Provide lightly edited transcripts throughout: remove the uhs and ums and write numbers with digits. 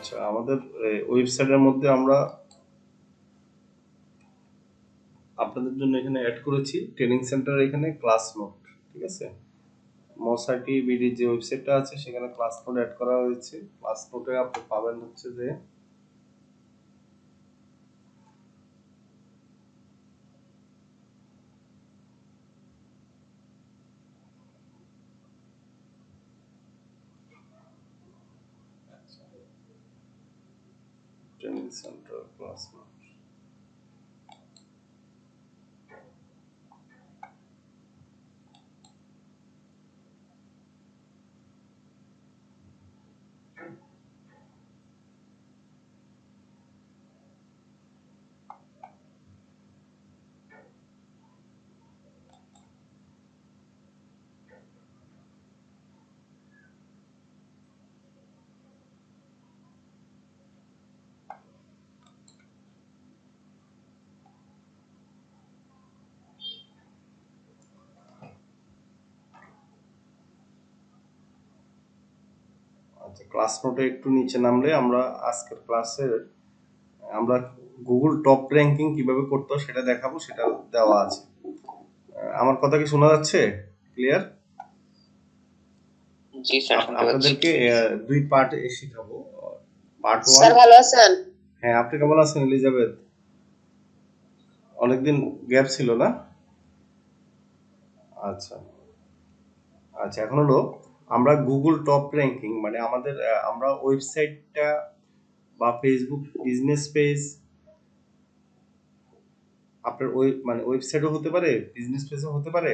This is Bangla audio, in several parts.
আচ্ছা, আমাদের ওয়েবসাইটের মধ্যে আমরা আপনাদের জন্য এখানে অ্যাড করেছি ট্রেনিং সেন্টার, এখানে ক্লাস নোট। ঠিক আছে, মসাইটি বিডি যে ওয়েবসাইটটা আছে সেখানে ক্লাস নোট অ্যাড করা হয়েছে। ক্লাস নোটে আপনি পাবেন হচ্ছে যে ট্রেনিং সেন্টার ক্লাস নোট। আচ্ছা, ক্লাস নোটে একটু নিচে নামলে আমরা আজকের ক্লাসের আমরা গুগল টপ র্যাঙ্কিং কিভাবে করতে হয় সেটা দেখাবো, সেটা দেওয়া আছে। আমার কথা কি শোনা যাচ্ছে ক্লিয়ার? জি স্যার, শুনতে পাচ্ছি। আপনাদেরকে দুই পার্ট শেখাবো। Part sir 1। ভালো আছেন? হ্যাঁ, আপনি কেমন আছেন এলিজাবেথ? অনেকদিন গ্যাপ ছিল না? আচ্ছা আচ্ছা, এখন হলো আমরা গুগল টপ র্যাঙ্কিং মানে আমাদের আমরা ওয়েবসাইটটা বা ফেসবুক বিজনেস পেজ, আপনার মানে ওয়েবসাইটও হতে পারে, বিজনেস পেজও হতে পারে,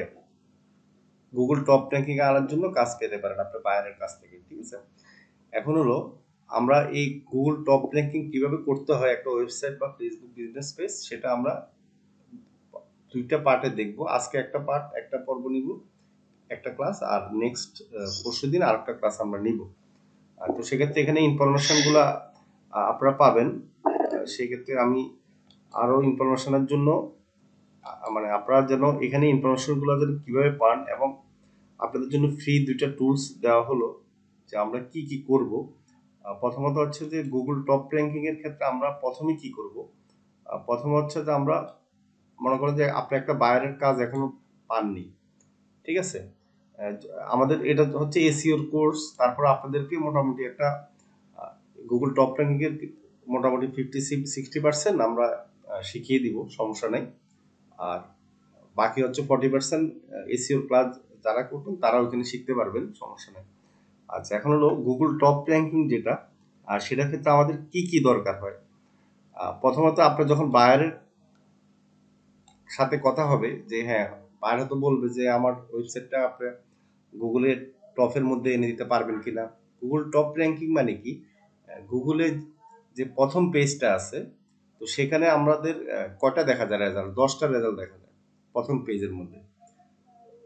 গুগল টপ র্যাঙ্কিং এ আনার জন্য কাজ পেতে পারেন আপনার বায়ারের কাছ থেকে। ঠিক আছে, এখন হলো আমরা এই গুগল টপ র্যাঙ্কিং কিভাবে করতে হয় একটা ওয়েবসাইট বা ফেসবুক বিজনেস পেজ, সেটা আমরা দুইটা পার্টে দেখব। আজকে একটা পার্ট, একটা পর্ব নিব, একটা ক্লাস, আর নেক্সট পরশুদিন আরেকটা ক্লাস আমরা নিব। তো সেক্ষেত্রে এখানে ইনফরমেশন গুলা আপনারা পাবেন। সেক্ষেত্রে আমি আরো ইনফরমেশনের জন্য মানে আপনারা যেন এখানে ইনফরমেশন গুলো যেন কিভাবে পান, এবং আপনাদের জন্য ফ্রি দুইটা টুলস দেওয়া হলো যে আমরা কি কি করব। প্রথমত হচ্ছে যে গুগল টপ র্যাঙ্কিং এর ক্ষেত্রে আমরা প্রথমে কি করব। প্রথম হচ্ছে যে আমরা মনে করেন যে আপনি একটা বায়ারের কাজ এখনো পাননি। ঠিক আছে, আহ, আমাদের এটা হচ্ছে এসইওর কোর্স। তারপর আপনাদেরকে মোটামুটি একটা গুগল টপ র্যাঙ্কিং এর মোটামুটি 50-60% আমরা শিখিয়ে দিব, সমস্যা নেই। আর বাকি হচ্ছে 40% এসইওর ক্লাস যারা করবেন তারা ওইখানে শিখতে পারবেন, সমস্যা নেই। আচ্ছা, এখন হলো গুগল টপ র্যাঙ্কিং যেটা, আর সেটার ক্ষেত্রে আমাদের কি কি দরকার হয়। প্রথমত আপনার যখন বায়ারের সাথে কথা হবে যে হ্যাঁ, বায়ার হয়তো বলবে যে আমার ওয়েবসাইটটা আপনি গুগলের টপের মধ্যে এনে দিতে পারবেন কিনা। গুগল টপ র্যাঙ্কিং মানে কি, গুগলে যে প্রথম পেজটা আছে, তো সেখানে আমাদের কয়টা দেখা যায় রেজাল্ট, 10টা রেজাল্ট দেখা যায় প্রথম পেজের মধ্যে।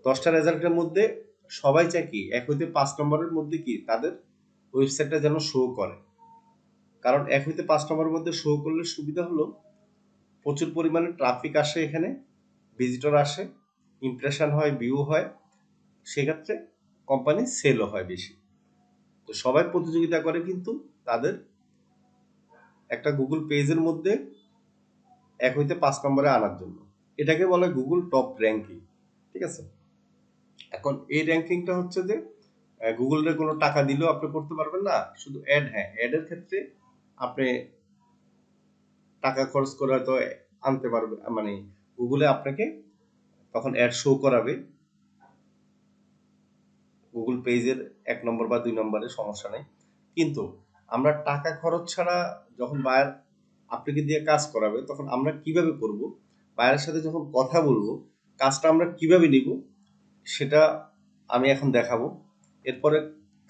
10টা রেজাল্টের মধ্যে সবাই চায় কি 1 হইতে 5 নম্বরের মধ্যে কি তাদের ওয়েবসাইটটা যেন শো করে। কারণ 1 হইতে 5 নম্বরের মধ্যে শো করলে সুবিধা হলো প্রচুর পরিমাণে ট্রাফিক আসে, এখানে ভিজিটর আসে, ইমপ্রেশন হয়, ভিউ হয়, সেক্ষেত্রে কোম্পানি সেলও হয় বেশি। তো সবাই প্রতিযোগিতা করে কিন্তু তাদের একটা গুগল পেজের মধ্যে 1 হইতে 5 নম্বরে আনার জন্য। এটাকে বলে গুগল টপ র্যাঙ্কিং। ঠিক আছে, এখন এই র্যাঙ্কিংটা হচ্ছে যে গুগলের কোনো টাকা দিলেও আপনি করতে পারবেন না, শুধু অ্যাড। হ্যাঁ, অ্যাডের ক্ষেত্রে আপনি টাকা খরচ করে হয়তো আনতে পারবে, মানে গুগলে আপনাকে তখন অ্যাড শো করাবে গুগল পেজের 1 নম্বর বা 2 নম্বরে, সমস্যা নেই। কিন্তু আমরা টাকা খরচ ছাড়া যখন বায়ার আপনাকে দিয়ে কাজ করাবে তখন আমরা কিভাবে করব, বায়ারের সাথে যখন কথা বলবো কাজটা আমরা কিভাবে নিব, সেটা আমি এখন দেখাবো। এরপরে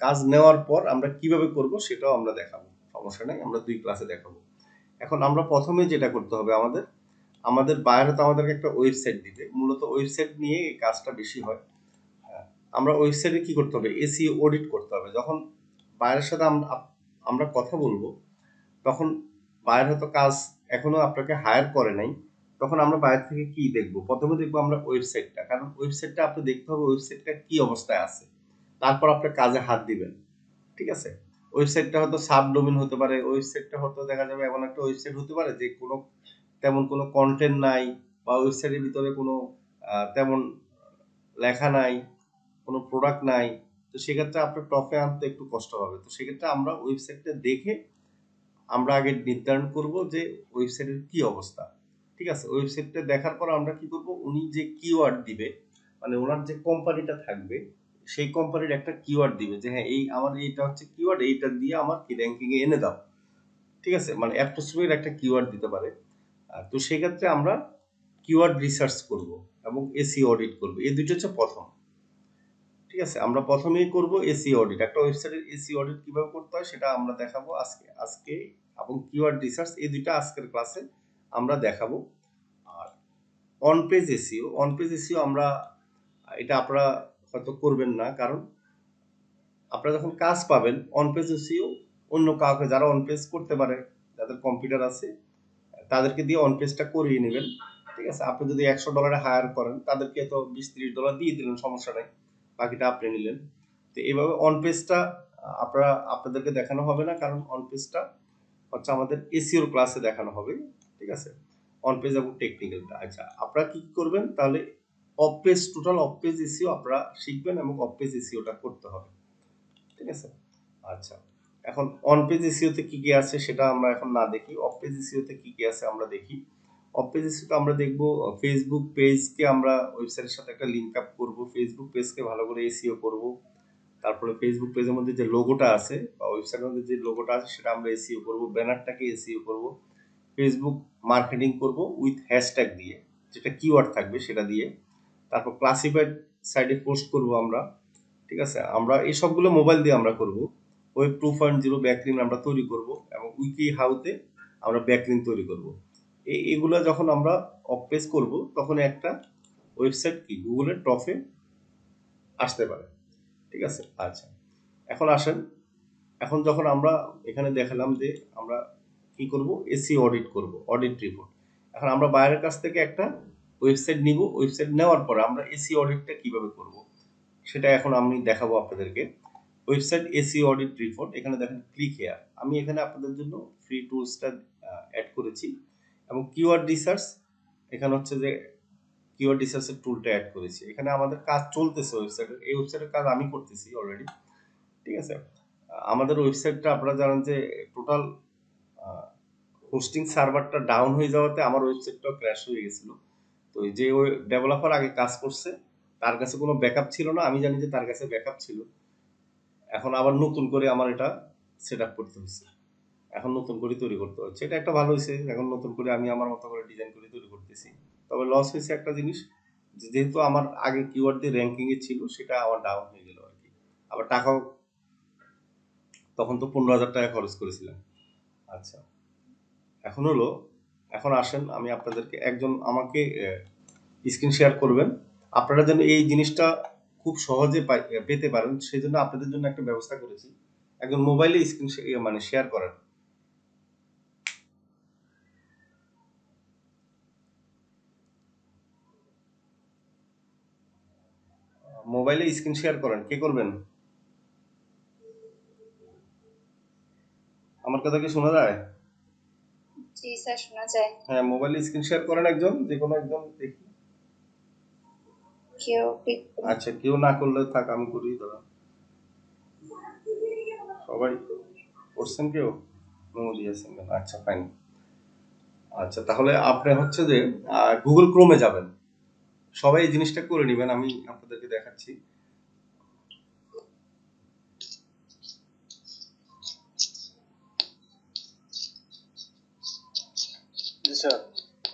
কাজ নেওয়ার পর আমরা কিভাবে করব সেটাও আমরা দেখাবো, সমস্যা নেই, আমরা 2 ক্লাসে দেখাবো। এখন আমরা প্রথমে যেটা করতে হবে, আমাদের আমাদের বায়ার তো আমাদেরকে একটা ওয়েবসাইট দিবে, মূলত ওয়েবসাইট নিয়ে এই কাজটা বেশি হয়। আমরা ওয়েবসাইটে কি করতে হবে, এসইও অডিট করতে হবে। যখন বায়ারের সাথে আমরা কথা বলবো তখন বায়ার হয়তো কাজ এখনো আপনাকে হায়ার করে নাই, তখন আমরা বায়ার থেকে কি দেখবো, প্রথমে দেখবো আমরা ওয়েবসাইটটা, কারণ ওয়েবসাইটটা আপনি দেখতে হবে ওয়েবসাইটটা কি অবস্থায় আছে, তারপর আপনি কাজে হাত দিবেন। ঠিক আছে, ওয়েবসাইটটা হয়তো সাবডোমেন হতে পারে, ওয়েবসাইটটা হয়তো দেখা যাবে এমন একটা ওয়েবসাইট হতে পারে যে কোনো তেমন কোনো কন্টেন্ট নাই, বা ওয়েবসাইটের ভিতরে কোনো তেমন লেখা নাই, কোনো প্রোডাক্ট নাই। তো সেক্ষেত্রে আপনার টপে আনতে একটু কষ্ট হবে। তো সেক্ষেত্রে আমরা ওয়েবসাইটটা দেখে আমরা আগে নির্ধারণ করব যে ওয়েবসাইটের কি অবস্থা। ঠিক আছে? ওয়েবসাইটটা দেখার পর আমরা কি করব, উনি যে কিওয়ার্ড দিবে, মানে ওনার যে কোম্পানিটা থাকবে, সেই কোম্পানির একটা কিওয়ার্ড দিবে যে হ্যাঁ এই আমার এইটা হচ্ছে কিওয়ার্ড, এইটা দিয়ে আমার কি র‍্যাঙ্কিং এ এনে দাও। ঠিক আছে? মানে অ্যাপ্টোস্ট্রিমের একটা কিওয়ার্ড দিতে পারে। তো সেক্ষেত্রে আমরা কিওয়ার্ড রিসার্চ করব এবং এসইও অডিট করব। এই দুটো হচ্ছে প্রথম। ঠিক আছে? আমরা প্রথমেই করব এসইও অডিট। একটা ওয়েবসাইটের এসইও অডিট কিভাবে করতে হয় সেটা আমরা দেখাবো আজকে এবং কিওয়ার্ড রিসার্চ এই দুইটা আজকের ক্লাসে আমরা দেখাবো। আর অন পেজ এসইও আমরা এটা আপনারা হয়তো করবেন না, কারণ আপনারা যখন কাজ পাবেন অন পেজ এসইও অন্য কাউকে যারা অন পেজ করতে পারে, যাদের কম্পিউটার আছে তাদেরকে দিয়ে অন পেজটা করিয়ে নেবেন। ঠিক আছে? আপনি যদি $100 হায়ার করেন তাদেরকে তো $20-30 দিয়ে দিলেন, সমস্যা নাই, বাকিটা আপনি নিলেন। তো এইভাবে অন পেজটা আপনাদেরকে দেখানো হবে না, কারণ অন পেজটা হচ্ছে আমাদের এসইওর ক্লাসে দেখানো হবে। ঠিক আছে? অন পেজ এবং টেকনিক্যালটা। আচ্ছা, আপনারা কি করবেন তাহলে, টোটাল অফ পেজ এসইও আপনারা শিখবেন এবং অফ পেজ এসইওটা করতে হবে। ঠিক আছে? আচ্ছা, এখন অন পেজ এসইও তে কি কি আছে সেটা আমরা এখন না দেখি, অফ পেজ এসইও তে কি কি আছে আমরা দেখি। অফ পেজ এসইও তে আমরা দেখব ফেসবুক পেজকে আমরা ওয়েবসাইটের সাথে একটা লিংক আপ করব, ফেসবুক পেজকে ভালো করে এসইও করব। তারপরে ফেসবুক পেজের মধ্যে যে লোগোটা আছে বা ওয়েবসাইটের মধ্যে যে লোগোটা আছে সেটা আমরা এসইও করব, ব্যানারটাকে এসইও করব, ফেসবুক মার্কেটিং করব উইথ হ্যাশট্যাগ দিয়ে, যেটা কিওয়ার্ড থাকবে সেটা দিয়ে। তারপর ক্লাসিফাইড সাইটে পোস্ট করব আমরা। ঠিক আছে? আমরা এই সবগুলো মোবাইল দিয়ে আমরা করব। ওয়েব 2.0 ব্যাকলিঙ্ক আমরা তৈরি করব এবং উইকি হাউতে আমরা ব্যাকলিঙ্ক তৈরি করব। এগুলো যখন আমরা অফ পেজ করব তখন একটা ওয়েবসাইট কি গুগলের টপে আসতে পারে। ঠিক আছে? আচ্ছা, এখন আসেন, এখন যখন আমরা এখানে দেখালাম যে আমরা কি করব, এসইও অডিট করব, অডিট রিপোর্ট। এখন আমরা বাইরের কাছ থেকে একটা ওয়েবসাইট নিব, ওয়েবসাইট নেওয়ার পর আমরা এসইও অডিটটা কিভাবে করব সেটা এখন আমি দেখাবো আপনাদেরকে। ওয়েবসাইট এসইও অডিট রিপোর্ট, এখানে দেখেন ক্লিক হেয়ার, আমি এখানে আপনাদের জন্য ফ্রি টুলসটা অ্যাড করেছি এবং কিওয়ার্ড রিসার্চ, এখানে হচ্ছে যে কিওয়ার্ড রিসার্চের টুলটা অ্যাড করেছি। এখানে আমাদের কাজ চলতেছে ওয়েবসাইটের, এই ওয়েবসাইটের কাজ আমি করতেছি অলরেডি। ঠিক আছে? আমাদের ওয়েবসাইটটা আপনারা জানেন যে টোটাল হোস্টিং সার্ভারটা ডাউন হয়ে যাওয়াতে আমার ওয়েবসাইটটাও ক্র্যাশ হয়ে গেছিল। তো যে ওই ডেভেলপার আগে কাজ করছে তার কাছে কোনো ব্যাকআপ ছিল না, আমি জানি যে তার কাছে ব্যাকআপ ছিল। এখন আবার নতুন করে আমার এটা সেট আপ করতে হচ্ছে, এখন নতুন করে তৈরি করতে হচ্ছে। এটা একটা ভালো হয়েছে, এখন নতুন করে আমি আমার মতো করে ডিজাইন করে তৈরি করতেছি। তবে লস হয়েছে একটা জিনিস, যেহেতু আমার আগে কিওয়ার্ড দিয়ে র্যাঙ্কিং এ ছিল সেটা আমার ডাউন হয়ে গেল আর কি। আবার টাকাও, তখন তো $15,000 খরচ করেছিলাম। আচ্ছা, এখন হলো, এখন আসেন আমি আপনাদেরকে, একজন আমাকে স্ক্রিন শেয়ার করবেন, আপনারা যেন এই জিনিসটা খুব সহজে পেতে পারেন সেই জন্য আপনাদের জন্য একটা ব্যবস্থা করেছি, একজন মোবাইলে স্ক্রিন মানে শেয়ার করেন। মোবাইলে স্ক্রিন শেয়ার করেন, কে করবেন? আমার কথা কি শোনা যায়? জি স্যার, শোনা যায়। হ্যাঁ, মোবাইলে স্ক্রিন শেয়ার করেন একজন, যে কোনো একজন দেখি। কেউ ক্লিক করুন। আচ্ছা, কেউ না করলে থাক, আমি করি দাঁড়া। সবাই করছেন? কেউ মেমো দিয়েছেন? আচ্ছা, ফাইন। আচ্ছা, তাহলে আপনি হচ্ছে যে গুগল ক্রোমে যাবেন, সবাই এই জিনিসটা করে নেবেন, আমি আপনাদেরকে দেখাচ্ছি।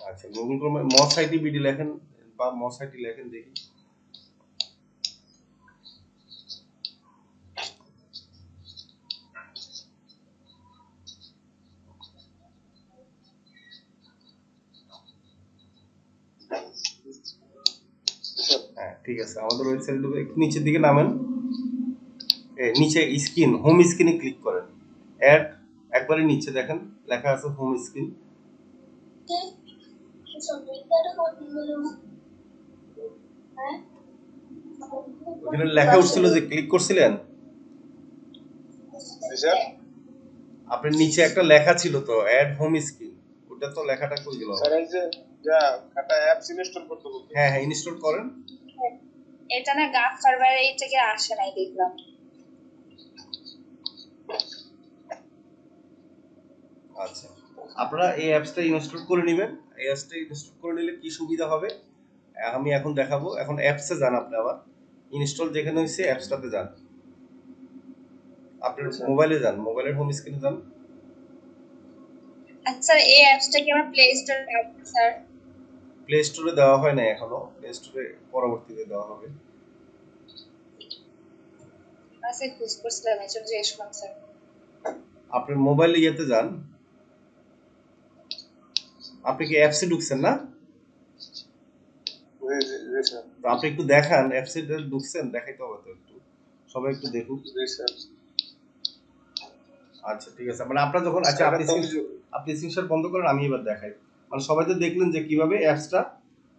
আচ্ছা, গুগল ক্রোমে মস আইটি বিডি লেখেন বা মস আইটি লেখেন দেখি। হ্যাঁ, ঠিক আছে, আমাদের ওয়েবসাইটে ঢুকে একটু নিচের দিকে নামেন, নিচে স্ক্রিন, হোম স্ক্রিনে ক্লিক করেন, অ্যাড একবারে নিচে দেখেন লেখা আছে হোম স্ক্রিন। ওখানে লেখা উঠছিল যে ক্লিক করছিলেন, জি স্যার। আপনার নিচে একটা লেখা ছিল তো অ্যাড হোম স্ক্রিন, ওটা তো লেখাটা কই গেল? স্যার এই যে যা একটা অ্যাপস ইনস্টল করতে বলতে। হ্যাঁ হ্যাঁ, ইনস্টল করেন। এটা না গাফ সার্ভারে এই থেকে আসে নাই দেখলাম। আচ্ছা, আপনারা এই অ্যাপসটা ইনস্টল করে নেবেন। এই অ্যাপসটা ইনস্টল করে নিলে কি সুবিধা হবে আমি এখন দেখাবো। এখন অ্যাপসে যান, আপনি আবার ইনস্টল যেখানে হয়েছে অ্যাপসটাতে যান, আপনার মোবাইলে যান, মোবাইলের হোম স্ক্রিনে যান। আচ্ছা এই অ্যাপসটা কি আমার প্লে স্টোরে পাবো স্যার? প্লে স্টোরে দেওয়া হয় না এখনো, প্লে স্টোরে পরবর্তীতে দেওয়া হবে। আচ্ছা খুঁজ করছিলাম এই জন্য জিজ্ঞেস করলাম স্যার। আপনার মোবাইল ইয়েতে যান, আপনি কি অ্যাপসে ঢুকছেন না? জি জি জি স্যার। তো আপনি একটু দেখান অ্যাপসে ঢুকছেন, দেখাইতে হবে তো একটু, সবাই একটু দেখুক। জি স্যার। আচ্ছা ঠিক আছে, মানে আপনার যখন আচ্ছা আপনি স্ক্রিনশট বন্ধ করেন, আমি এবার দেখাই। মানে সবাই তো দেখলেন যে কিভাবে অ্যাপসটা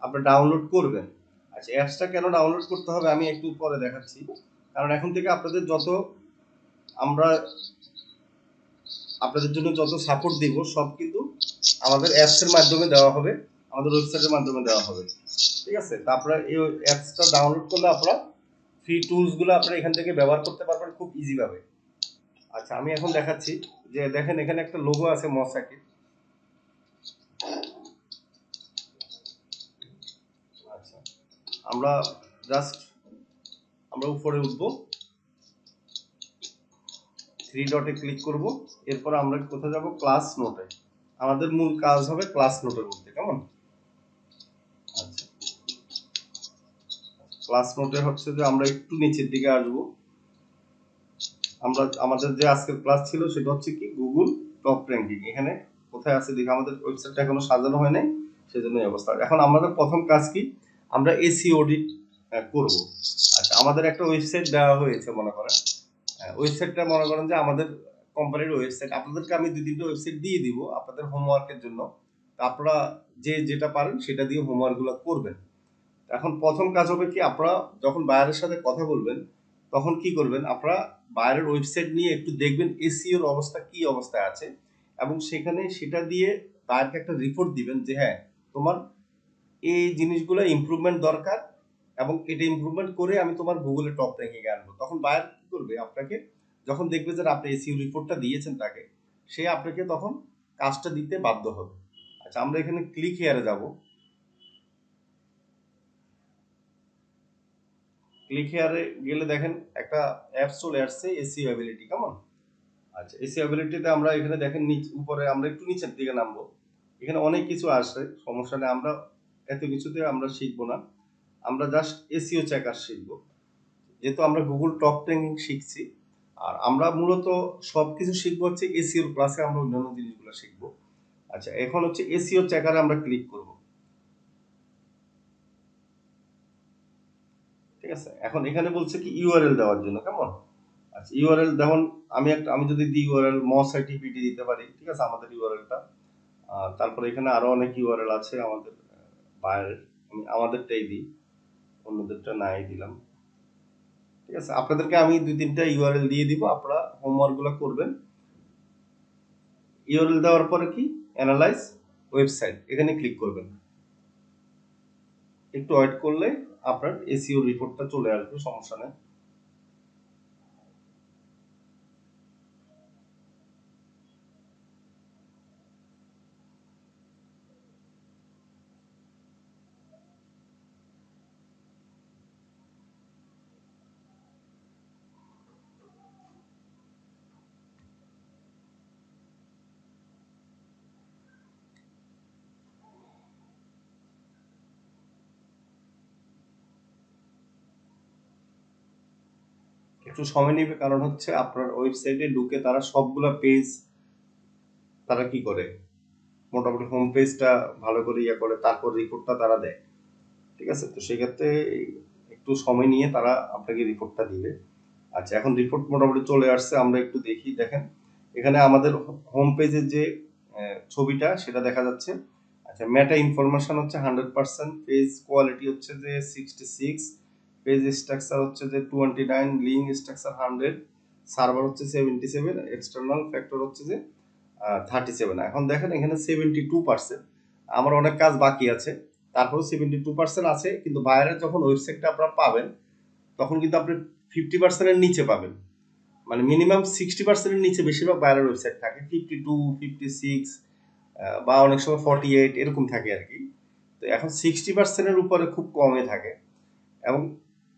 আপনি ডাউনলোড করবেন। আচ্ছা, অ্যাপসটা কেন ডাউনলোড করতে হবে আমি একটু পরে দেখাচ্ছি। কারণ এখন থেকে আপনাদের আমরা আপনাদের জন্য যত সাপোর্ট দিব সব কিন্তু আমাদের অ্যাপসের মাধ্যমে দেওয়া হবে, আমাদের ওয়েবসাইটের মাধ্যমে দেওয়া হবে। ঠিক আছে, তা আপনারা এই অ্যাপসটা ডাউনলোড করলে আপনারা ফ্রি টুলসগুলো আপনারা এখান থেকে ব্যবহার করতে পারবেন খুব ইজি ভাবে। আচ্ছা, আমি এখন দেখাচ্ছি যে দেখেন এখানে একটা লোগো আছে মসাকের। আচ্ছা, আমরা জাস্ট আমরা উপরে উঠবো, থ্রি ডটে ক্লিক করব, এরপর আমরা কোথায় যাব? ক্লাস নোটে। আমাদের মূল কাজ হবে ক্লাস নোটের মধ্যে, কেমন? আচ্ছা, ক্লাস নোটে হচ্ছে যে আমরা একটু নিচের দিকে আসবো। আমরা আমাদের যে আজকের ক্লাস ছিল সেটা হচ্ছে কি গুগল টপ র্যাঙ্কিং। এখানে কোথায় আছে দেখি, আমাদের ওয়েবসাইটটা এখনো সাজানো হয় নাই, সেজন্য এই অবস্থা। এখন আমাদের প্রথম কাজ কি, আমরা এসইও অডিট করব। আচ্ছা, আমাদের একটা ওয়েবসাইট দেওয়া হয়েছে মনে করেন, ওয়েবসাইটটা মনে করেন যে আমাদের কোম্পানির ওয়েবসাইট। আপনাদেরকে আমি 2-3টা ওয়েবসাইট দিয়ে দিব আপনাদের হোমওয়ার্কের জন্য। আপনারা যে যেটা পারেন সেটা দিয়ে হোমওয়ার্কগুলো করবেন। এখন প্রথম কাজ হবে কি, আপনারা যখন বায়ারের সাথে কথা বলবেন তখন কি করবেন, আপনারা বায়ারের ওয়েবসাইট নিয়ে একটু দেখবেন এসইওর অবস্থা কি অবস্থায় আছে, এবং সেখানে সেটা দিয়ে বায়ারকে একটা রিপোর্ট দিবেন যে হ্যাঁ তোমার এই জিনিসগুলো ইমপ্রুভমেন্ট দরকার, এবং এটা ইমপ্রুভমেন্ট করে আমি তোমার গুগলে টপ র্যাঙ্কিংয়ে আনবো। তখন বায়ার কি করবে, আপনাকে যখন দেখবে যে আপনি এসইও রিপোর্টটা দিয়েছেন তাকে, সে আপনাকে তখন কাজটা দিতে বাধ্য হবে। আচ্ছা, আমরা এখানে ক্লিক হেয়ারে যাব। ক্লিক হেয়ারে গেলে দেখেন একটা অ্যাপস চলে আসছে, এসইও অ্যাবিলিটি, কেমন? আচ্ছা, এসইও অ্যাবিলিটিতে আমরা এখানে দেখেন উপরে আমরা একটু নিচের দিকে নামবো, এখানে অনেক কিছু আসে, সমস্যা নেই, আমরা এত কিছুতে আমরা শিখবো না, আমরা জাস্ট এসইও চেকার শিখবো। যেহেতু আমরা গুগল টপ র্যাঙ্কিং শিখছি, আর আমরা মূলত সবকিছু শিখবো হচ্ছে এসইও ক্লাসে, আমরা অন্যান্য জিনিসগুলো শিখবো। আচ্ছা, এখন হচ্ছে এসইও চেকারে আমরা ক্লিক করব। ঠিক আছে, এখন এখানে বলছে কি ইউআরএল দেওয়ার জন্য, কেমন? আচ্ছা, ইউআরএল দেখুন, আমি যদি দিই ইউআরএল মসাইটিপিটি দিতে পারি, ঠিক আছে, আমাদের ইউআরএলটা। তারপরে এখানে আরো অনেক ইউআরএল আছে আমাদের বাইরের, আমি আমাদেরটাই দিই, অন্যদেরটা নাই দিলাম। ঠিক আছে, আপনাদেরকে আমি 2-3টা ইউআরএল দিয়ে দিব, আপনারা হোমওয়ার্কগুলো করবেন। ইউআরএল দেওয়ার পরে কি অ্যানালাইজ ওয়েবসাইট, এখানে ক্লিক করবেন। একটু ওয়েট করলে আপনার এসইও রিপোর্টটা চলে আসবে, সমস্যা নেই। একটু সময় নেবে, কারণ হচ্ছে আপনার ওয়েবসাইটে ঢুকে তারা সবগুলা পেজ তারা কি করে, মোটামুটি হোম পেজটা ভালো করে ইয়ে করে, তারপর রিপোর্টটা তারা দেয়। ঠিক আছে, তো সেক্ষেত্রে একটু সময় নিয়ে তারা আপনাকে রিপোর্টটা দিবে। আচ্ছা, এখন রিপোর্ট মোটামুটি চলে আসছে, আমরা একটু দেখি। দেখেন এখানে আমাদের হোম পেজের যে ছবিটা সেটা দেখা যাচ্ছে। আচ্ছা, মেটা ইনফরমেশন হচ্ছে 100%, পেজ কোয়ালিটি হচ্ছে যে 66, পেজ স্ট্রাকচার হচ্ছে যে 29, লিঙ্ক স্ট্রাকচার 100, সার্ভার হচ্ছে 77, এক্সটার্নাল ফ্যাক্টর হচ্ছে যে 37। এখন দেখেন এখানে 72%, আমার অনেক কাজ বাকি আছে, তারপরে 72% আছে, কিন্তু বায়ারের যখন ওয়েবসাইটটা আপনারা পাবেন তখন কিন্তু আপনি 50%-এর নিচে পাবেন। মানে মিনিমাম 60%-এর নিচে বেশিরভাগ বায়ারের ওয়েবসাইট থাকে, 52, 56 বা অনেক সময় 48 এরকম থাকে আর কি। তো এখন 60%-এর উপরে খুব কমে থাকে, এবং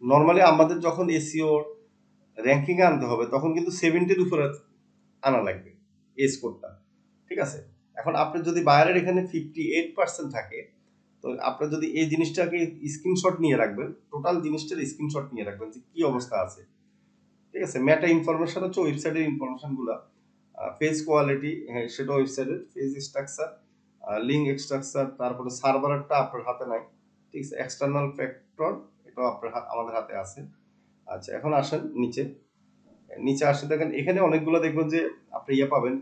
নর্মালি আমাদের যখন এসইও র্যাঙ্কিং আনতে হবে তখন কিন্তু 70-এর উপরে আনা লাগবে এই স্কোরটা, ঠিক আছে। এখন আপনি যদি বায়ারের এখানে 58% থাকে, তো আপনার যদি এই জিনিসটাকে স্ক্রিনশট নিয়ে রাখবেন, টোটাল জিনিসটার স্ক্রিনশট নিয়ে রাখবেন যে কি অবস্থা আছে, ঠিক আছে। মেটা ইনফরমেশন হচ্ছে ওয়েবসাইটের ইনফরমেশন গুলা, পেজ কোয়ালিটি, হ্যাঁ সেটা ওয়েবসাইটের পেজ স্ট্রাকচার, লিঙ্ক স্ট্রাকচার, তারপরে সার্ভারটা আপনার হাতে নাই, ঠিক আছে। এক্সটার্নাল ফ্যাক্টর এটা আপনার আমাদের হাতে আছে। আচ্ছা এখন আসেন নিচে, নিচে আসে দেখেন এখানে অনেকগুলো দেখবেন যে আপনি ইয়ে পাবেন,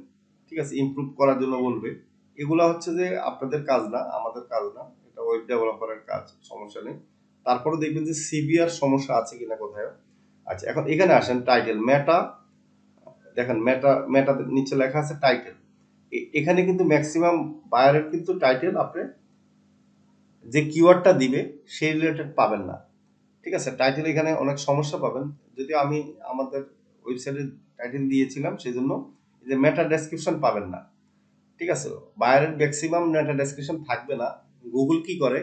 ঠিক আছে, ইমপ্রুভ করার জন্য বলবে। এগুলা হচ্ছে যে আপনাদের কাজ না, আমাদের কাজ না, এটা ওয়েব ডেভেলপারের কাজ, সমস্যা নেই। তারপরে দেখবেন যে সিভিআর সমস্যা আছে কিনা কোথায়। আচ্ছা এখন এখানে আসেন টাইটেল মেটা, দেখেন মেটাতে নিচে লেখা আছে টাইটেল। এখানে কিন্তু ম্যাক্সিমাম বায়ারের কিন্তু টাইটেল আপনি যে কিওয়ার্ডটা দিবে সেই রিলেটেড পাবেন না, ঠিক আছে। টাইটেল এখানে অনেক সমস্যা পাবেন, যদি আমি আমাদের ওয়েবসাইটের টাইটেল দিয়েছিলাম সেই জন্য যে মেটা ডেসক্রিপশন পাবেন না, ঠিক আছে। বায়ারের ম্যাক্সিমাম মেটা ডেসক্রিপশন থাকবে না। গুগল কি করে,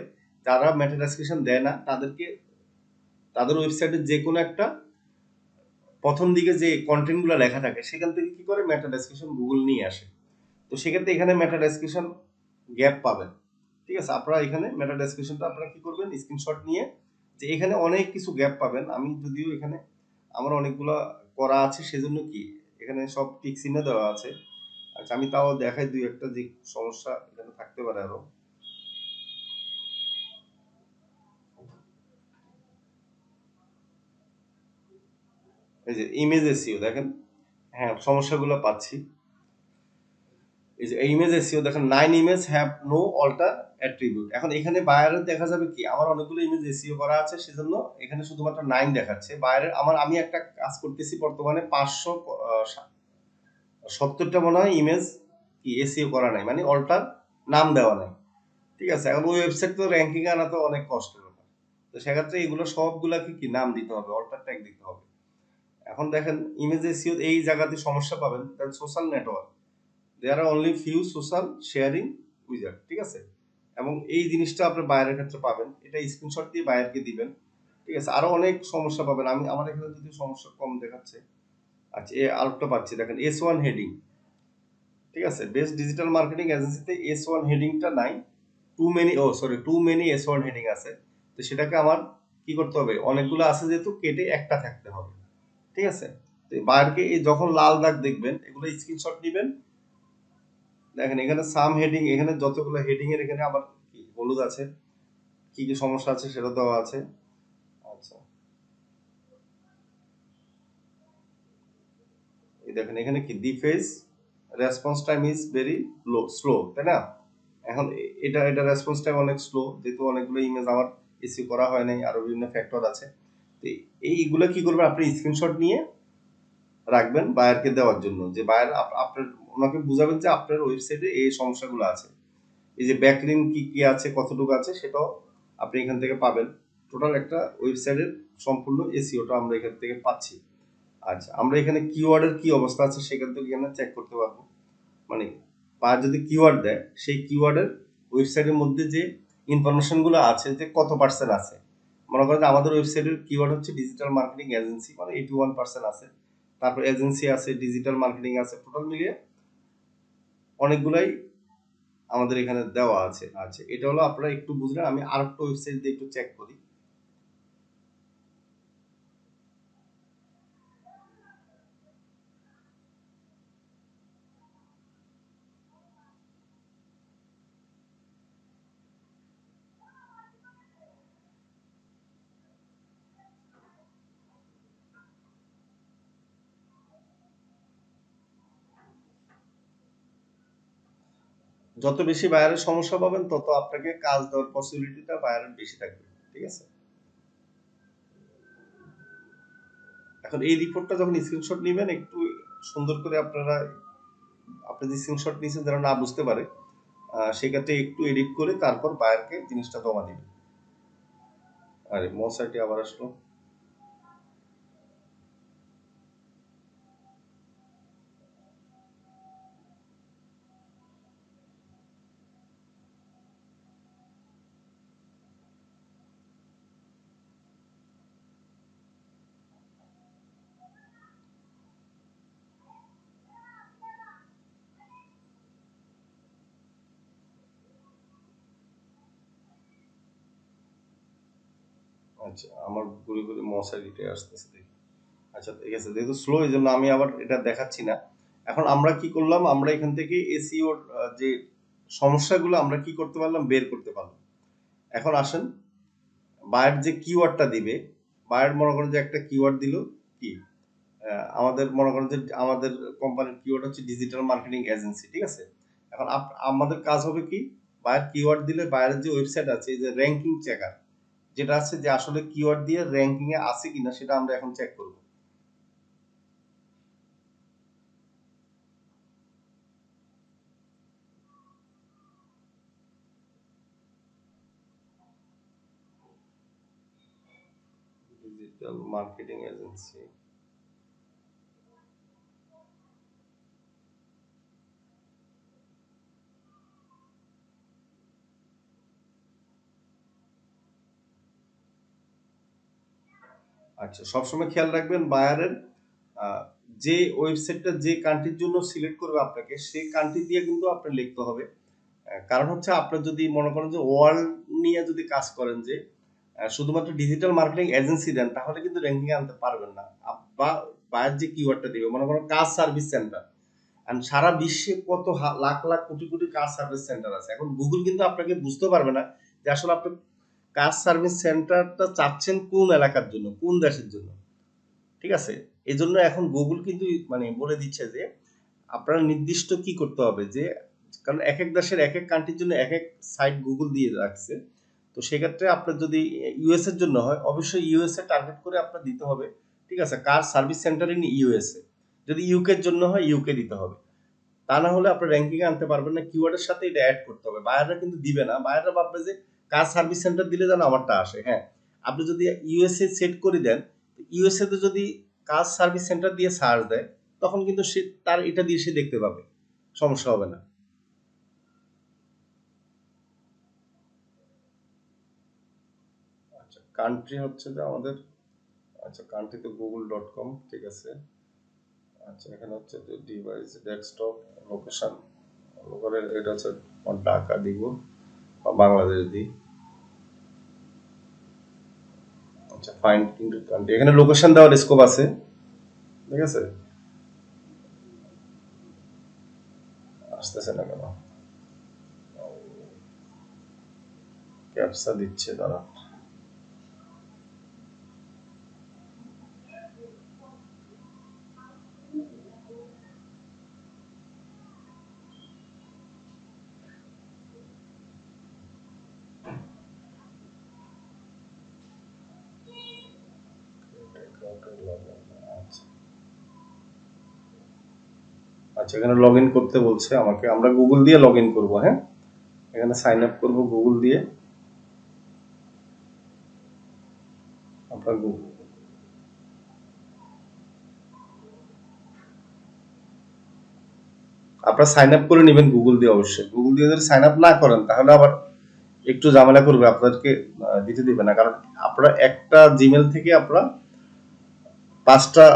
যারা মেটা ডেসক্রিপশন দেয় না তাদেরকে তাদের ওয়েবসাইটের যে কোনো একটা প্রথম দিকে যে কন্টেন্ট গুলো লেখা থাকে সেখান থেকে কি করে মেটা ডেসক্রিপশন গুগল নিয়ে আসে। তো সেক্ষেত্রে এখানে মেটা ডেসক্রিপশন গ্যাপ পাবেন, ঠিক আছে। আপনারা এখানে মেটা ডেসক্রিপশনটা আপনারা কি করবেন, স্ক্রিনশট নিয়ে, যে এখানে অনেক কিছু গ্যাপ পাবেন। আমি যদিও এখানে আমার অনেকগুলো করা আছে সেজন্য কি এখানে সব টিক চিহ্ন দেওয়া আছে। আচ্ছা আমি তাও দেখাই দুই একটা যে সমস্যা এখানে থাকতে পারে আরো। এই যে ইমেজ এসইও দেখেন, হ্যাঁ সমস্যাগুলো পাচ্ছি। এই যে ইমেজ এসইও দেখেন 9 image have no alter attribute. এখন এখানে বায়ারের দেখা যাবে কি আমার অনেকগুলো ইমেজ এসইও করা আছে সেজন্য এখানে শুধুমাত্র 9 দেখাচ্ছে। বায়ারের আমি একটা কাজ করতেছি বর্তমানে 570টা মনে হয় ইমেজ কি এসইও করা নাই, মানে অল্টার নাম দেওয়া নাই, ঠিক আছে। এখন ওই ওয়েবসাইট তো র্যাঙ্কিং আনা তো অনেক কষ্টের ব্যাপার। তো সেক্ষেত্রে এগুলো সবগুলাকে কি নাম দিতে হবে, অল্টার ট্যাগ দিতে হবে। এখন দেখেন ইমেজ এসইও এই জায়গাতে সমস্যা পাবেন, social network, there are only few social sharing wizard, ঠিক আছে। এবং এই জিনিসটা আপনি বায়ারের ক্ষেত্রে পাবেন, এটা স্ক্রিনশট দিয়ে বায়ারকে দিবেন, ঠিক আছে। আরো অনেক সমস্যা পাবেন, আমার এখানে যদি সমস্যা কম দেখাচ্ছে। আচ্ছা আরেকটা পাচ্ছি দেখেন S1 হেডিং, ঠিক আছে। বেস্ট ডিজিটাল মার্কেটিং এজেন্সিতে S1 হেডিংটা নাই, টু মেনি S1 হেডিং আছে। তো সেটাকে আমার কি করতে হবে, অনেকগুলো আছে যেহেতু কেটে একটা থাকতে হবে, ঠিক আছে। তো বায়ারকে এই যখন লাল দাগ দেখবেন এগুলো স্ক্রিনশট দিবেন। দেখেন এখানে সাম হেডিং, এখানে যতগুলো হেডিং এর এখানে আবার কি হলুদ আছে, কি কি সমস্যা আছে সেটা দেওয়া আছে। আচ্ছা এই দেখেন এখানে কি the page response time is very slow, তাই না। এখন এটা রেসপন্স টাইম অনেক স্লো, যেহেতু অনেকগুলো ইমেজ আমার ইস্যু করা হয় নাই, আরো বিভিন্ন ফ্যাক্টর আছে। তো এইগুলো কি করবেন, আপনি স্ক্রিনশট নিয়ে রাখবেন বায়ারকে দেওয়ার জন্য, যে বায়ার আপনার ওনাকে বুঝাবেন যে আপনার ওয়েবসাইটে এই সমস্যাগুলো আছে। এই যে ব্যাকলিঙ্ক কি কি আছে, কতটুকু আছে সেটাও আপনি এখান থেকে পাবেন। টোটাল একটা ওয়েবসাইটের সম্পূর্ণ এসইওটা আমরা এখান থেকে পাচ্ছি। আচ্ছা আমরা এখানে কিওয়ার্ডের কি অবস্থা আছে সেখান থেকে এখানে চেক করতে পারবো। মানে যদি কিওয়ার্ড দেয় সেই কিওয়ার্ডের ওয়েবসাইটের মধ্যে যে ইনফরমেশন গুলো আছে যে কত পার্সেন্ট আছে। মনে করেন যে আমাদের ওয়েবসাইটের কিওয়ার্ড হচ্ছে ডিজিটাল মার্কেটিং এজেন্সি, মানে 81% আছে, তারপর এজেন্সি আছে, ডিজিটাল মার্কেটিং আছে, টোটাল মিলিয়ে অনেকগুলাই আমাদের এখানে দেওয়া আছে। আচ্ছা এটা হলো আপনারা একটু বুঝলেন, আমি আরেকটা ওয়েবসাইট দিয়ে একটু চেক করি। যত বেশি বায়ারের সমস্যা পাবেন তত আপনাকে কাজ দেওয়ার পসিবিলিটিটা বায়ারের বেশি থাকবে, ঠিক আছে। এখন এই রিপোর্টটা যখন স্ক্রিনশট নেবেন একটু সুন্দর করে আপনি যে স্ক্রিনশট নিয়েছেন যারা না বুঝতে পারে সেক্ষেত্রে একটু এডিট করে তারপর বায়ারকে জিনিসটা জমা দিবেন। আরে মশাইটি আবার আসলো। আচ্ছা আমার ঘুরে ঘুরে মশারিটাই আসতেছে দেখি। আচ্ছা ঠিক আছে, যেহেতু স্লো এই জন্য আমি আবার এটা দেখাচ্ছি না। এখন আমরা কি করলাম, আমরা এখান থেকে এসইওর যে সমস্যাগুলো আমরা কি করতে পারলাম বের করতে পারলাম। এখন আসেন বায়ার যে কিওয়ার্ডটা দিবে, বায়ার মনে করেন যে একটা কিওয়ার্ড দিল কি আমাদের মনে করেন যে আমাদের কোম্পানির কিওয়ার্ড হচ্ছে ডিজিটাল মার্কেটিং এজেন্সি, ঠিক আছে। এখন আমাদের কাজ হবে কি, বায়ার কিওয়ার্ড দিলে বায়ারের যে ওয়েবসাইট আছে এই যে র্যাঙ্কিং চেকার যেটা আছে যে আসলে কিওয়ার্ড দিয়ে র্যাঙ্কিং এ আছে কিনা সেটা আমরা এখন চেক করব। ডিজিটাল মার্কেটিং এজেন্সি, আচ্ছা সবসময় খেয়াল রাখবেন বায়ারের যে ওয়েবসাইটটা যে কান্ট্রির জন্য সিলেক্ট করবে আপনাকে সেই কান্ট্রি দিয়ে কিন্তু আপনার লিখতে হবে। কারণ হচ্ছে আপনার যদি মনে করেন যে ওয়ার্ল্ড নিয়ে যদি কাজ করেন যে শুধুমাত্র ডিজিটাল মার্কেটিং এজেন্সি দেন তাহলে কিন্তু র্যাঙ্কিং এ আনতে পারবেন না। বা বায়ার যে কিওয়ার্ডটা দিবে মনে করেন কাজ সার্ভিস সেন্টার, আর সারা বিশ্বে কত লাখ লাখ কোটি কোটি কাজ সার্ভিস সেন্টার আছে। এখন গুগল কিন্তু আপনাকে বুঝতে পারবে না যে আসলে আপনি কাজ সার্ভিস সেন্টারটা চাচ্ছেন কোন এলাকার জন্য, কোন দেশের জন্য, ঠিক আছে। এই জন্য এখন গুগল কিন্তু মানে বলে দিচ্ছে যে আপনারা নির্দিষ্ট কি করতে হবে যে, কারণ এক এক দেশের এক এক কান্ট্রির জন্য এক এক সাইট গুগল দিয়ে রাখছে। তো সেক্ষেত্রে আপনার যদি ইউএস এর জন্য হয় অবশ্যই ইউএসএ টার্গেট করে আপনার দিতে হবে, ঠিক আছে, car service centre in USA. যদি ইউকে এর জন্য হয় ইউকে দিতে হবে, তা না হলে আপনার র্যাঙ্কিং এ আনতে পারবেন না। কিওয়ার্ডের সাথে এটা অ্যাড করতে হবে। বায়াররা কিন্তু দিবে না, বায়াররা ভাববে যে কার সার্ভিস সেন্টার দিলে যেন আমারটা আসে। হ্যাঁ, আপনি যদি ইউএসএ সেট করে দেন, ইউএসএ তে যদি কাজ সার্ভিস সেন্টার দিয়ে সার্চ দেয় তখন কিন্তু সে তার এটা দিয়ে সে দেখতে পাবে, সমস্যা হবে না। আচ্ছা কান্ট্রি হচ্ছে যে আমাদের, আচ্ছা কান্ট্রি তো google.com, ঠিক আছে। আচ্ছা এখানে হচ্ছে যে ডিভাইস ডেস্কটপ লোকেশন, লোকালের এটা হচ্ছে ঢাকা দিব বা বাংলাদেশ দিই। আচ্ছা ফাইন্ড কিন্তু কান্ট্রি, এখানে লোকেশন দেওয়ার স্কোপ আছে, ঠিক আছে। আসতেছে না কেন, ক্যাপসা দিচ্ছে তারা। আচ্ছা আচ্ছা এখানে লগ ইন করতে বলছে আমাকে, আমরা গুগল দিয়ে লগ ইন করবো। হ্যাঁ, এখানে সাইন আপ করবো গুগল দিয়ে। আপনার গুগল, আপনারা সাইন আপ করে নেবেন গুগল দিয়ে। অবশ্যই গুগল দিয়ে যদি সাইন আপ না করেন তাহলে আবার একটু ঝামেলা করবে, আপনাদেরকে দিতে দিবে না। কারণ আপনারা একটা জিমেল থেকে আপনারা 5টা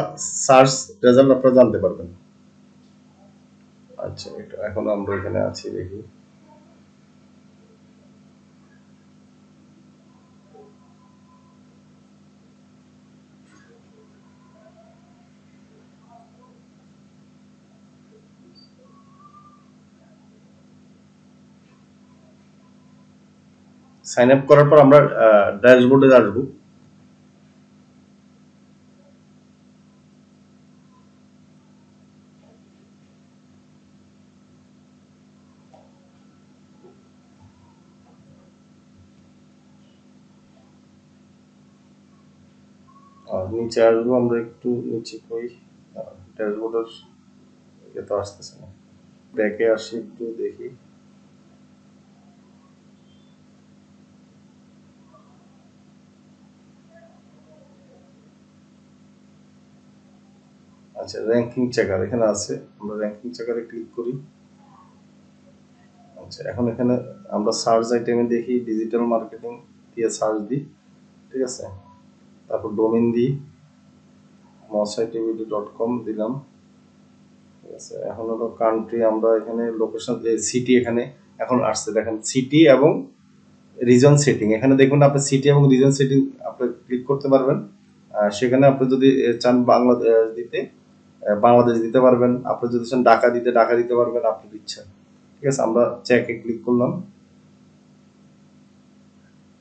সার্চ রেজাল্ট আপনারা জানতে পারবেন। আচ্ছা এটা এখন আমরা এখানে আছি দেখি। সাইন আপ করার পর আমরা ড্যাশবোর্ডে আসবো। আর নিচে আসবো আমরা একটু নিচে কই ড্যাশবোর্ডের ইয়ে তো আসতেছে না, ব্যাকে আসি একটু দেখি। আচ্ছা, র্যাঙ্কিং চেকার এখানে আছে, আমরা র্যাঙ্কিং চেকারে ক্লিক করি। আচ্ছা, এখন এখানে আমরা সার্চ আইটেমে দেখি ডিজিটাল মার্কেটিং দিয়ে সার্চ দিই, ঠিক আছে। তারপর ডোমেন দিই, mosaitvd.com দিলাম, ঠিক আছে। এখন হলো কান্ট্রি, আমরা এখানে লোকেশন সিটি এখানে এখন আসছে, দেখেন সিটি এবং রিজন সেটিং। এখানে দেখুন আপনি সিটি এবং রিজন সেটিং আপনি ক্লিক করতে পারবেন। সেখানে আপনি যদি চান বাংলাদেশ দিতে বাংলাদেশ দিতে পারবেন, আপনি যদি চান ঢাকা দিতে ঢাকা দিতে পারবেন, আপনার ইচ্ছা, ঠিক আছে। আমরা চেকে ক্লিক করলাম।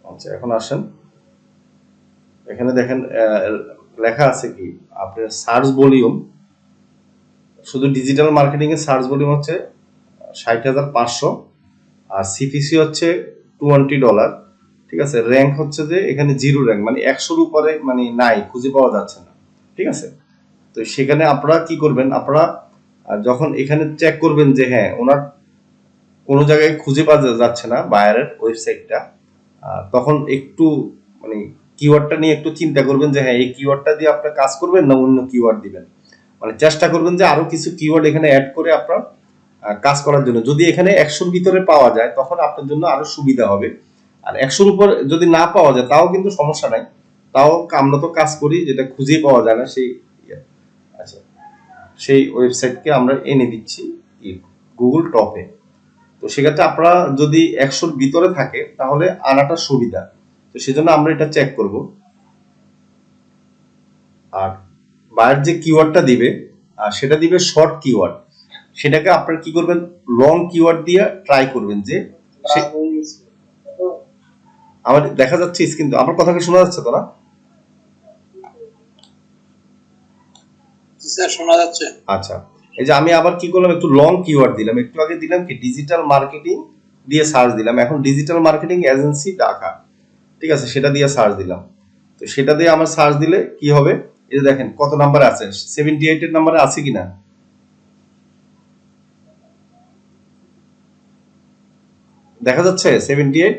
আচ্ছা, এখন আসেন, এখানে দেখেন লেখা আছে কি আপনার সার্চ ভলিউম, শুধু ডিজিটাল মার্কেটিং এর সার্চ ভলিউম হচ্ছে 60,500, আর সিপিসি হচ্ছে $20, ঠিক আছে। র্যাঙ্ক হচ্ছে যে এখানে 0 র্যাঙ্ক, মানে 100-র উপরে মানে নাই, খুঁজে পাওয়া যাচ্ছে না, ঠিক আছে। তো সেখানে আপনারা কি করবেন, আপনারা যখন এখানে চেক করবেন যে হ্যাঁ ওনার কোনো জায়গায় খুঁজে পাওয়া যাচ্ছে না বায়ারের ওয়েবসাইটটা, তখন একটু মানে কিওয়ার্ডটা নিয়ে একটু চিন্তা করবেন যে হ্যাঁ এই কিওয়ার্ডটা দিয়ে আপনি কাজ করবেন না অন্য কিওয়ার্ড দিবেন। মানে চেষ্টা করবেন যে আরো কিছু কিওয়ার্ড এখানে অ্যাড করে আপনার কাজ করার জন্য। যদি এখানে 100-র ভিতরে পাওয়া যায় তখন আপনার জন্য আরো সুবিধা হবে, আর 100-র উপর যদি না পাওয়া যায় তাও কিন্তু সমস্যা নাই, তাও আমরা তো কাজ করি যেটা খুঁজে পাওয়া যায় না সেই আচ্ছা সেই ওয়েবসাইটকে আমরা এনে দিচ্ছি গুগল টপে। তো সেক্ষেত্রে আপনারা যদি 100-র ভিতরে থাকে তাহলে আনাটা সুবিধা, তো সেজন্য আমরা এটা চেক করব। আর বায়ার যে কিওয়ার্ডটা দিবে সেটা দিবে শর্ট কিওয়ার্ড, সেটাকে আপনারা কি করবেন লং কিওয়ার্ড দিয়ে ট্রাই করবেন যে আমার দেখা যাচ্ছে স্ক্রিন, তো আমার কথা কি শোনা যাচ্ছে তো না? স্যার শোনা যাচ্ছে। আচ্ছা, এই যে আমি আবার কি করলাম, একটু লং কিওয়ার্ড দিলাম, একটু আগে দিলাম কি ডিজিটাল মার্কেটিং দিয়ে সার্চ দিলাম, এখন ডিজিটাল মার্কেটিং এজেন্সি ঢাকা, ঠিক আছে, সেটা দিয়ে সার্চ দিলাম। তো সেটা দিয়ে আমার সার্চ দিলে কি হবে, এই যে দেখেন কত নাম্বারে আছে, 78 এর নাম্বারে আছে কিনা দেখা যাচ্ছে 78।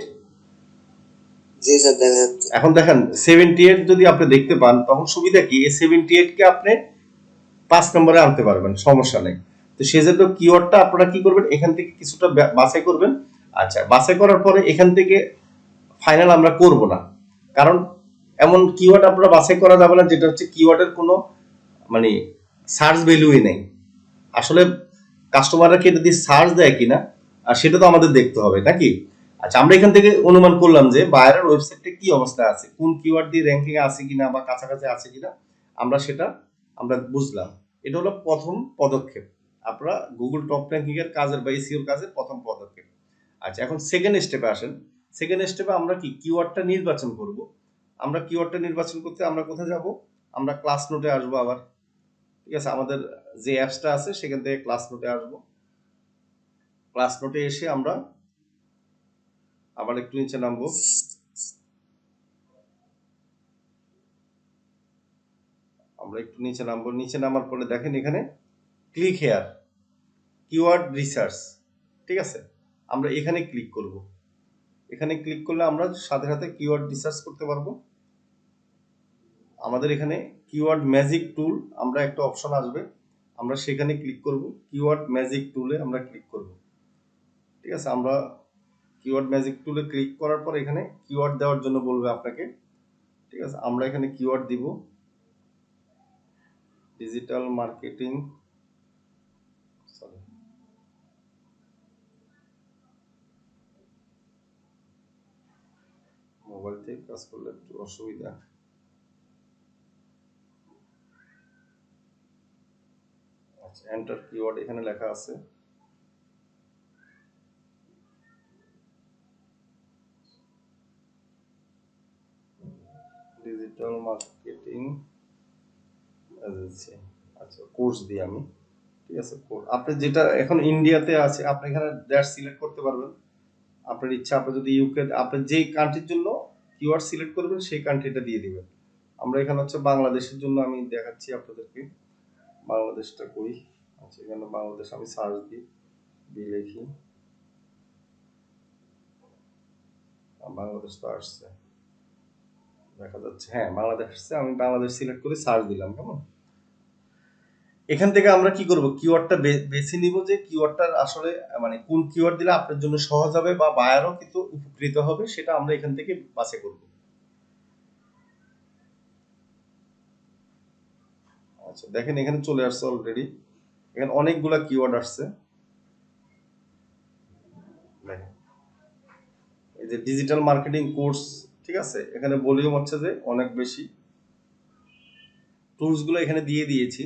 জি স্যার দেখা যাচ্ছে। এখন দেখেন 78 যদি আপনি দেখতে পান তখন সুবিধা কি, এই 78 কে আপনি 5 নম্বরে আনতে পারবেন, সমস্যা নেই। তো সেজন্য কিওয়ার্ডটা আপনারা কি করবেন, এখান থেকে কিছুটা বাছাই করবেন। আচ্ছা, বাছাই করার পরে এখান থেকে ফাইনাল আমরা করব না, কারণ এমন কিওয়ার্ড আপনারা বাছাই করা যাবে না যেটা হচ্ছে কিওয়ার্ডের কোনো মানে সার্চ ভ্যালুই নেই। আসলে কাস্টমাররা কি এটা দিয়ে সার্চ দেয় কিনা আর সেটা তো আমাদের দেখতে হবে নাকি। আচ্ছা, আমরা এখান থেকে অনুমান করলাম যে বায়ারের ওয়েবসাইটে কি অবস্থা আছে, কোন কিওয়ার্ড দিয়ে র্যাঙ্কিং এ আছে কিনা বা কাছাকাছি আছে কিনা আমরা সেটা আমরা বুঝলাম। এটা হলো প্রথম পদক্ষেপ, আপনারা গুগল টপ র্যাঙ্কিং এর কাজের বা এসইওর কাজের প্রথম পদক্ষেপ। আচ্ছা, এখন সেকেন্ড স্টেপে আসেন। সেকেন্ড স্টেপে আমরা কি কিওয়ার্ডটা নির্বাচন করব। আমরা কিওয়ার্ডটা নির্বাচন করতে আমরা কোথায় যাব, আমরা ক্লাস নোটে আসবো আবার, ঠিক আছে। আমাদের যে অ্যাপসটা আছে সেখান থেকে ক্লাস নোটে আসবো। ক্লাস নোটে এসে আমরা আবার একটু নিচে নামবো, আমরা একটু নিচে নামবো। নিচে নামার পরে দেখেন এখানে ক্লিক হেয়ার কিওয়ার্ড রিসার্চ, ঠিক আছে। আমরা এখানে ক্লিক করব, এখানে ক্লিক করলে আমরা সাথে সাথে কিওয়ার্ড রিসার্চ করতে পারবো। আমাদের এখানে কিওয়ার্ড ম্যাজিক টুল আমরা একটা অপশন আসবে, আমরা সেখানে ক্লিক করব, কিওয়ার্ড ম্যাজিক টুলে আমরা ক্লিক করব, ঠিক আছে। আমরা কিওয়ার্ড ম্যাজিক টুলে ক্লিক করার পর এখানে কিওয়ার্ড দেওয়ার জন্য বলবে আপনাকে, ঠিক আছে। আমরা এখানে কিওয়ার্ড দিব ডিজিটাল মার্কেটিং, সরি মোবাইল থেকে কাজ করলে একটু অসুবিধা। আচ্ছা, এন্টার কিওয়ার্ড এখানে লেখা আছে, ডিজিটাল মার্কেটিং এজেন্সি। আচ্ছা, কোর্স দিই আমি, ঠিক আছে। আপনি যেটা এখন ইন্ডিয়াতে আছে আপনি এখানে দেশ সিলেক্ট করতে পারবেন আপনার ইচ্ছা। আপনি যদি ইউকে, আপনি যেই কান্ট্রির জন্য কিওয়ার্ড সিলেক্ট করবেন সেই কান্ট্রিটা দিয়ে দিবেন, আমরা এখানে হচ্ছে বাংলাদেশের জন্য আমি দেখাচ্ছি আপনাদেরকে। বাংলাদেশটা কই? আচ্ছা, এখানে বাংলাদেশ আমি সার্চ দিই লিখি। বাংলাদেশ তো আসছে, দেখা যাচ্ছে। হ্যাঁ, বাংলাদেশ আসছে। আমি বাংলাদেশ সিলেক্ট করে সার্চ দিলাম, কেমন? এখান থেকে আমরা কি করব, কিওয়ার্ডটা বেছে নিব যে কিওয়ার্ডটার আসলে মানে কোন কিওয়ার্ড দিলে আপনার জন্য সহজ হবে বা বায়ারও কিন্তু উপকৃত হবে, সেটা আমরা এখান থেকে বাছাই করব। আচ্ছা, দেখেন এখানে চলে আসছে অলরেডি। এখানে অনেকগুলা কিওয়ার্ড আসছে। দেখেন এই যে ডিজিটাল মার্কেটিং কোর্স, ঠিক আছে? এখানে ভলিউম হচ্ছে যে অনেক বেশি। টুলস গুলো এখানে দিয়ে দিয়েছি,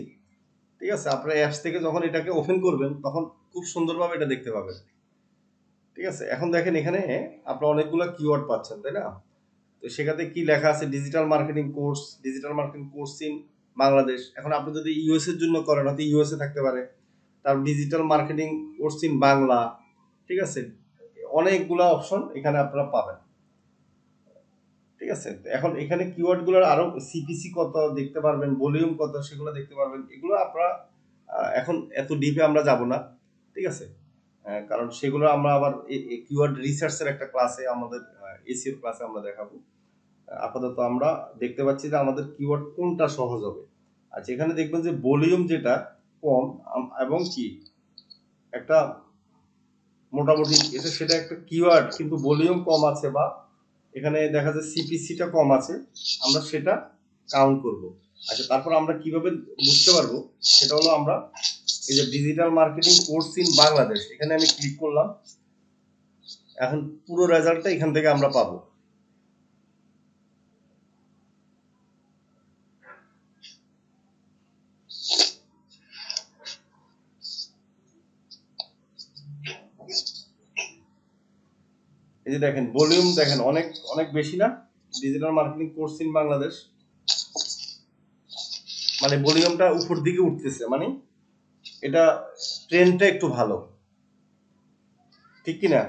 ঠিক আছে? আপনার অ্যাপস থেকে যখন এটাকে ওপেন করবেন তখন খুব সুন্দরভাবে এটা দেখতে পাবেন, ঠিক আছে? এখন দেখেন এখানে আপনার অনেকগুলো কিওয়ার্ড পাচ্ছেন, তাই না? তো সেখানে কি লেখা আছে, digital marketing course in Bangladesh. এখন আপনি যদি ইউএস এর জন্য করেন হয়তো ইউএসএ থাকতে পারে, তারপর digital marketing course in Bangla, ঠিক আছে? অনেকগুলা অপশন এখানে আপনারা পাবেন, ঠিক আছে? তো এখন এখানে কিওয়ার্ড গুলোর আরো সিপিসি কত দেখতে পারবেন, ভলিউম কত সেগুলো দেখতে পারবেন। এগুলো আপনারা এখন এত ডিপে আমরা যাব না, ঠিক আছে? কারণ সেগুলো আমরা আবার কিওয়ার্ড রিসার্চের একটা ক্লাসে, আমাদের এসিও ক্লাসে আমরা দেখাবো। আপাতত আমরা দেখতে পাচ্ছি যে আমাদের কিওয়ার্ড কোনটা সহজ হবে। আচ্ছা, এখানে দেখবেন যে ভলিউম যেটা কম এবং কি একটা মোটামুটি এটা সেটা একটা কিওয়ার্ড কিন্তু ভলিউম কম আছে, বা এখানে দেখা যায় সিপিসিটা কম আছে, আমরা সেটা কাউন্ট করব। আচ্ছা, তারপর আমরা কিভাবে বুঝতে পারবো সেটা হলো, আমরা এই যে digital marketing course in Bangladesh, এখানে আমি ক্লিক করলাম। এখন পুরো রেজাল্টটা এখান থেকে আমরা পাবো। এই যে দেখেন ভলিউম, দেখেন অনেক অনেক বেশি না? Digital marketing course in Bangladesh, মানে ভলিউমটা উপর দিকে উঠতেছে, মানে এটা ট্রেন্ডটা একটু ভালো, ঠিক কি না?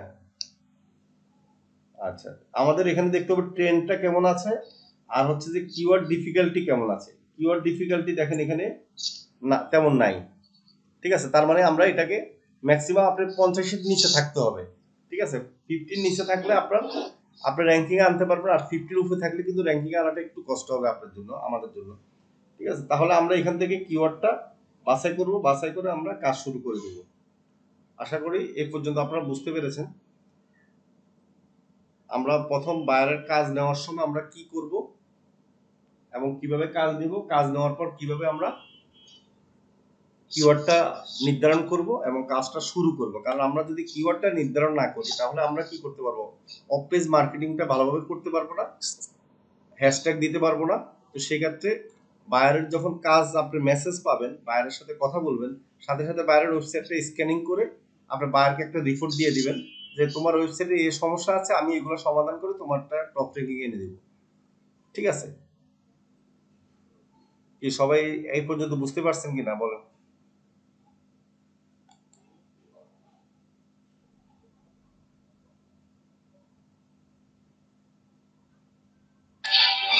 আচ্ছা, আমাদের এখানে দেখতে হবে ট্রেন্ডটা কেমন আছে, আর হচ্ছে যে কিওয়ার্ড ডিফিকাল্টি কেমন আছে। কিওয়ার্ড ডিফিকাল্টি দেখেন এখানে না, তেমন নাই, ঠিক আছে? তার মানে আমরা এটাকে ম্যাক্সিমাম আপনার 50 এর নিচে থাকতে হবে, ঠিক আছে? 50 নিচে থাকলে আপনার র্যাঙ্কিং এ আনতে পারবেন, আর 50 উপরে থাকলে কিন্তু র্যাঙ্কিং এ আনাটা একটু কষ্ট হবে আপনার জন্য, আমাদের জন্য, ঠিক আছে? তাহলে আমরা এখান থেকে কিওয়ার্ডটা বাছাই করব, বাছাই করে আমরা কাজ শুরু করে দেব। আশা করি এই পর্যন্ত আপনারা বুঝতে পেরেছেন। আমরা প্রথম বায়ারের কাজ নেওয়ার সময় আমরা কি করব এবং কিভাবে কাজ নিব, কাজ নেওয়ার পর কিভাবে আমরা কিওয়ার্ডটা নির্ধারণ করব এবং কাজটা শুরু করব। কারণ আমরা যদি কিওয়ার্ডটা নির্ধারণ না করি তাহলে আমরা কি করতে পারবো, অফ পেজ মার্কেটিংটা ভালোভাবে করতে পারবো না, হ্যাশট্যাগ দিতে পারবো না। তো সেক্ষেত্রে বায়ারের যখন কাজ, আপনি মেসেজ পাবেন, বায়ারের সাথে কথা বলবেন, সাথে সাথে বায়ারের ওয়েবসাইটটা স্ক্যানিং করে আপনি বায়ারকে একটা রিপোর্ট দিয়ে দিবেন যে তোমার ওয়েবসাইটে এই সমস্যা আছে, আমি এগুলো সমাধান করে তোমারটা টপ র্যাঙ্কিং এনে দেব, ঠিক আছে? কি সবাই এই পর্যন্ত বুঝতে পারছেন কিনা বলেন?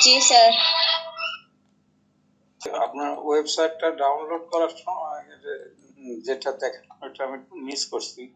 জি স্যার। আপনার ওয়েবসাইটটা ডাউনলোড করার সময় যেটা দেখেন ওটা আমি মিস করছি।